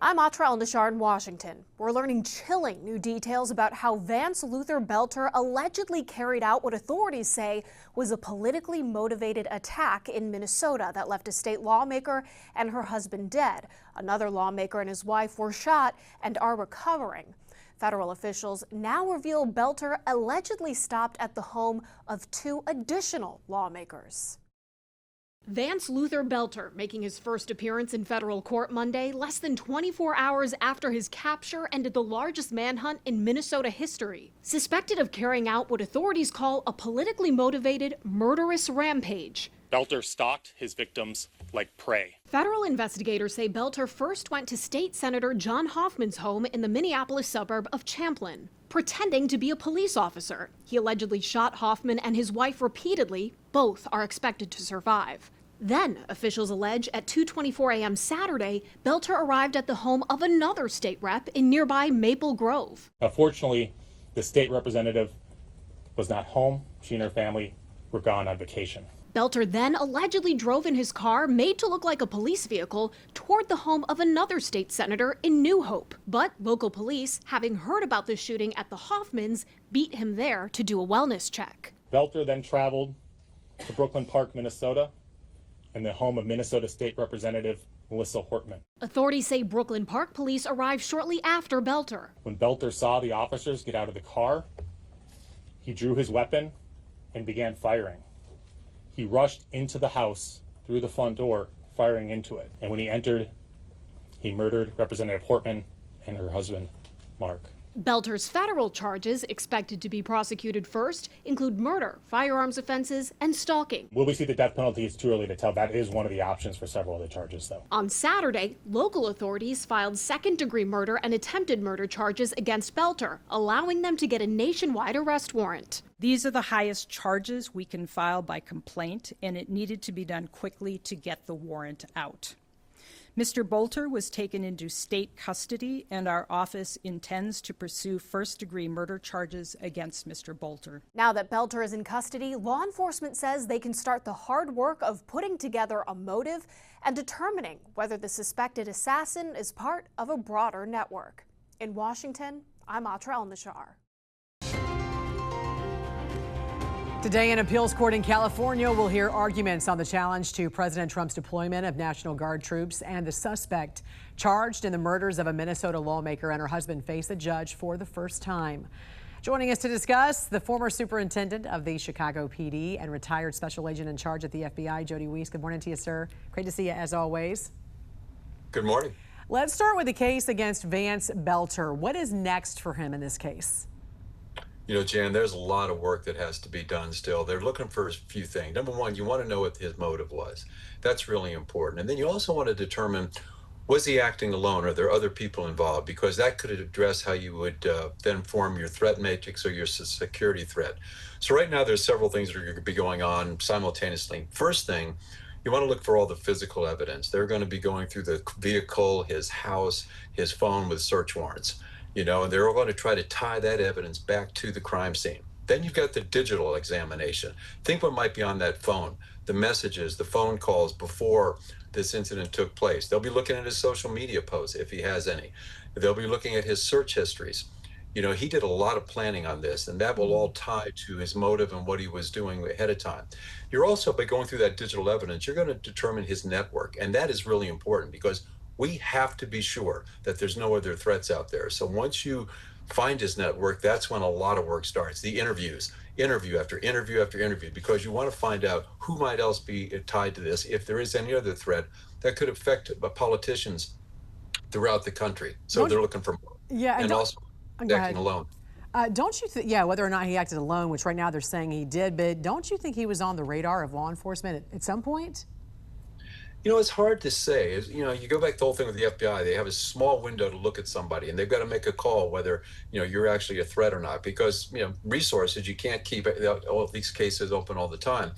I'm Atra Al-Nashar in Washington. We're learning chilling new details about how Vance Luther Boelter allegedly carried out what authorities say was a politically motivated attack in Minnesota that left a state lawmaker and her husband dead. Another lawmaker and his wife were shot and are recovering. Federal officials now reveal Boelter allegedly stopped at the home of two additional lawmakers. Vance Luther Boelter making his first appearance in federal court Monday, less than 24 hours after his capture ended the largest manhunt in Minnesota history. Suspected of carrying out what authorities call a politically motivated, murderous rampage. Boelter stalked his victims like prey. Federal investigators say Boelter first went to State Senator John Hoffman's home in the Minneapolis suburb of Champlin, pretending to be a police officer. He allegedly shot Hoffman and his wife repeatedly. Both are expected to survive. Then, officials allege at 2:24 a.m. Saturday, Boelter arrived at the home of another state rep in nearby Maple Grove. Fortunately, the state representative was not home. She and her family were gone on vacation. Boelter then allegedly drove in his car, made to look like a police vehicle, toward the home of another state senator in New Hope. But local police, having heard about the shooting at the Hoffmans, beat him there to do a wellness check. Boelter then traveled to Brooklyn Park, Minnesota, and the home of Minnesota State Representative Melissa Hortman. Authorities say Brooklyn Park police arrived shortly after Boelter. When Boelter saw the officers get out of the car, he drew his weapon and began firing. He rushed into the house through the front door, firing into it. And when he entered, he murdered Representative Hortman and her husband, Mark. Boelter's federal charges, expected to be prosecuted first, include murder, firearms offenses, and stalking. Will we see the death penalty? It's too early to tell. That is one of the options for several other charges, though. On Saturday, local authorities filed second-degree murder and attempted murder charges against Boelter, allowing them to get a nationwide arrest warrant. These are the highest charges we can file by complaint, and it needed to be done quickly to get the warrant out. Mr. Boelter was taken into state custody, and our office intends to pursue first-degree murder charges against Mr. Boelter. Now that Boelter is in custody, law enforcement says they can start the hard work of putting together a motive and determining whether the suspected assassin is part of a broader network. In Washington, I'm Atra Al-Nashar. Today, an appeals court in California will hear arguments on the challenge to President Trump's deployment of National Guard troops, and the suspect charged in the murders of a Minnesota lawmaker and her husband face a judge for the first time. Joining us to discuss, the former superintendent of the Chicago PD and retired special agent in charge at the FBI, Jody WICS. Good morning to you, sir. Great to see you as always. Good morning. Let's start with the case against Vance Boelter. What is next for him in this case? You know, Jan, there's a lot of work that has to be done still. They're looking for a few things. Number one, you want to know what his motive was. That's really important. And then you also want to determine, was he acting alone? Are there other people involved? Because that could address how you would then form your threat matrix or your security threat. So right now, there's several things that are going to be going on simultaneously. First thing, you want to look for all the physical evidence. They're going to be going through the vehicle, his house, his phone with search warrants. You know, and they're all going to try to tie that evidence back to the crime scene. Then you've got the digital examination. Think what might be on that phone, the messages, the phone calls before this incident took place. They'll be looking at his social media posts, if he has any. They'll be looking at his search histories. You know, he did a lot of planning on this, and that will all tie to his motive and what he was doing ahead of time. You're also, by going through that digital evidence, you're going to determine his network, and that is really important because we have to be sure that there's no other threats out there. So once you find his network, that's when a lot of work starts. The interviews, interview after interview after interview, because you want to find out who might else be tied to this, if there is any other threat that could affect politicians throughout the country. So they're looking for more. Yeah, and also acting alone. Don't you think, whether or not he acted alone, which right now they're saying he did, but don't you think he was on the radar of law enforcement at some point? You know, it's hard to say. You know, you go back to the whole thing with the FBI, they have a small window to look at somebody, and they've got to make a call whether, you know, you're actually a threat or not, because, you know, resources, you can't keep all these cases open all the time.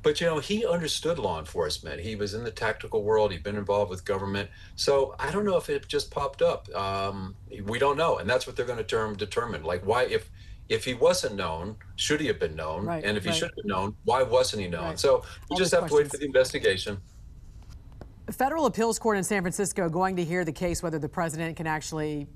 But, you know, he understood law enforcement. He was in the tactical world. He'd been involved with government. So I don't know if it just popped up. We don't know. And that's what they're going to determine. Like, why, if he wasn't known, should he have been known? Right, and if he should have been known, why wasn't he known? Right. So we All just these have to wait questions. for the investigation. The Federal Appeals Court in San Francisco going to hear the case whether the president can actually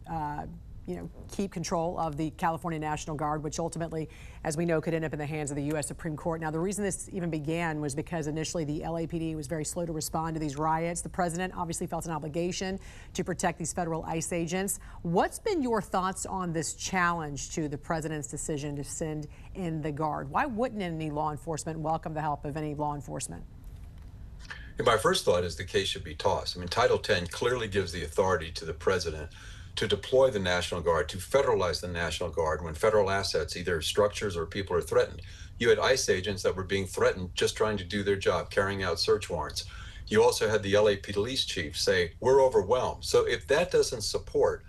keep control of the California National Guard, which ultimately, as we know, could end up in the hands of the U.S. Supreme Court. Now, the reason this even began was because initially the LAPD was very slow to respond to these riots. The president obviously felt an obligation to protect these federal ICE agents. What's been your thoughts on this challenge to the president's decision to send in the Guard? Why wouldn't any law enforcement welcome the help of any law enforcement? And my first thought is the case should be tossed. I mean, Title 10 clearly gives the authority to the president to deploy the National Guard, to federalize the National Guard when federal assets, either structures or people, are threatened. You had ICE agents that were being threatened just trying to do their job, carrying out search warrants. You also had the LA police chief say, we're overwhelmed. So if that doesn't support,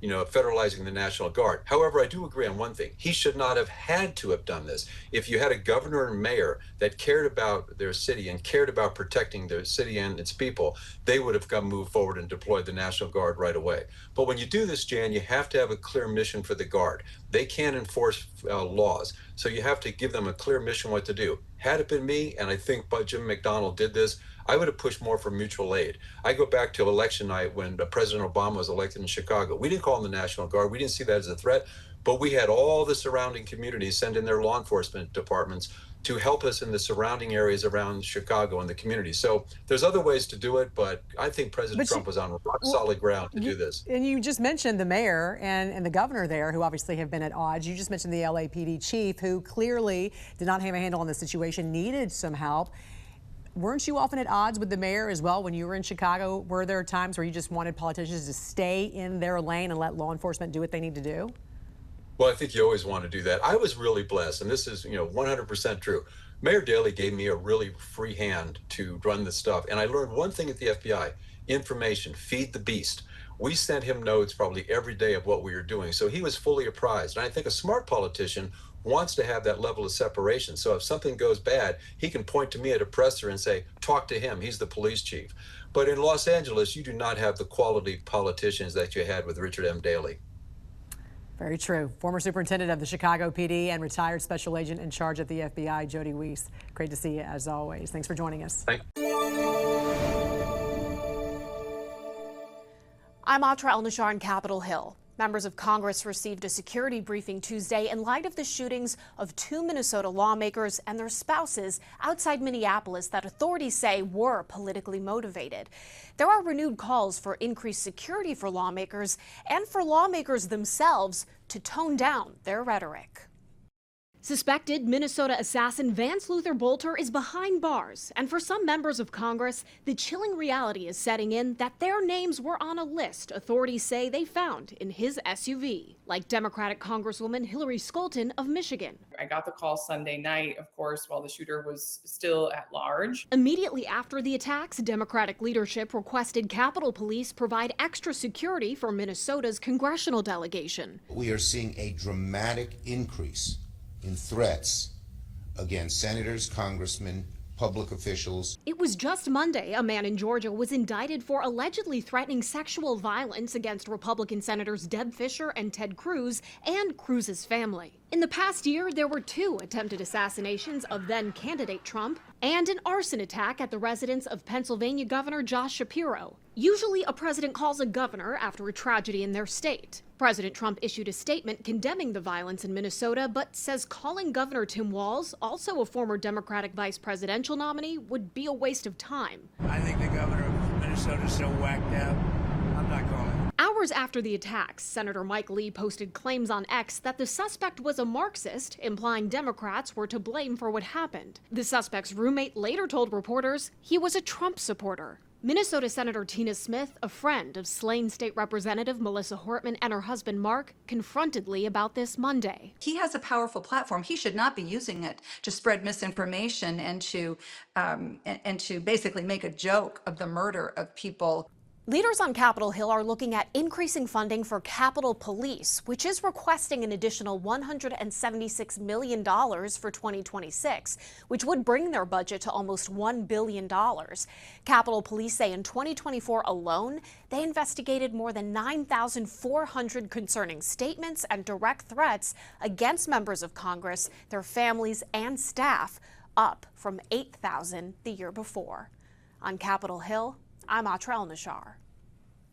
federalizing the National Guard. However, I do agree on one thing. He should not have had to have done this. If you had a governor and mayor that cared about their city and cared about protecting their city and its people, they would have moved forward and deployed the National Guard right away. But when you do this, Jan, you have to have a clear mission for the Guard. They can't enforce laws, so you have to give them a clear mission what to do. Had it been me, and I think Jim McDonnell did this, I would have pushed more for mutual aid. I go back to election night when President Obama was elected in Chicago. We didn't call in the National Guard. We didn't see that as a threat, but we had all the surrounding communities send in their law enforcement departments to help us in the surrounding areas around Chicago and the community. So there's other ways to do it, but I think President Trump was on rock solid ground to do this. And you just mentioned the mayor and the governor there, who obviously have been at odds. You just mentioned the LAPD chief, who clearly did not have a handle on the situation, needed some help. Weren't you often at odds with the mayor as well when you were in Chicago? Were there times where you just wanted politicians to stay in their lane and let law enforcement do what they need to do? Well, I think you always want to do that. I was really blessed, and this is 100% true. Mayor Daley gave me a really free hand to run this stuff, and I learned one thing at the FBI: information, feed the beast. We sent him notes probably every day of what we were doing, so he was fully apprised. And I think a smart politician wants to have that level of separation. So if something goes bad, he can point to me at a presser and say, talk to him, he's the police chief. But in Los Angeles, you do not have the quality politicians that you had with Richard M. Daley. Very true. Former superintendent of the Chicago PD and retired special agent in charge at the FBI, Jody WICS. Great to see you as always. Thanks for joining us. Thank you. I'm Atra El-Nashar in Capitol Hill. Members of Congress received a security briefing Tuesday in light of the shootings of 2 Minnesota lawmakers and their spouses outside Minneapolis that authorities say were politically motivated. There are renewed calls for increased security for lawmakers and for lawmakers themselves to tone down their rhetoric. Suspected Minnesota assassin Vance Luther Boelter is behind bars, and for some members of Congress, the chilling reality is setting in that their names were on a list authorities say they found in his SUV, like Democratic Congresswoman Hillary Scholten of Michigan. I got the call Sunday night, of course, while the shooter was still at large. Immediately after the attacks, Democratic leadership requested Capitol Police provide extra security for Minnesota's congressional delegation. We are seeing a dramatic increase in threats against senators, congressmen, public officials. It was just Monday a man in Georgia was indicted for allegedly threatening sexual violence against Republican Senators Deb Fischer and Ted Cruz and Cruz's family. In the past year, there were 2 attempted assassinations of then-candidate Trump and an arson attack at the residence of Pennsylvania Governor Josh Shapiro. Usually, a president calls a governor after a tragedy in their state. President Trump issued a statement condemning the violence in Minnesota, but says calling Governor Tim Walz, also a former Democratic vice presidential nominee, would be a waste of time. I think the governor of Minnesota is so whacked out, I'm not calling. Hours after the attacks, Senator Mike Lee posted claims on X that the suspect was a Marxist, implying Democrats were to blame for what happened. The suspect's roommate later told reporters he was a Trump supporter. Minnesota Senator Tina Smith, a friend of slain state representative Melissa Hortman and her husband Mark, confronted Lee about this Monday. He has a powerful platform. He should not be using it to spread misinformation and to basically make a joke of the murder of people. Leaders on Capitol Hill are looking at increasing funding for Capitol Police, which is requesting an additional $176 million for 2026, which would bring their budget to almost $1 billion. Capitol Police say in 2024 alone, they investigated more than 9,400 concerning statements and direct threats against members of Congress, their families, and staff, up from 8,000 the year before. On Capitol Hill, I'm Atrell Nashar.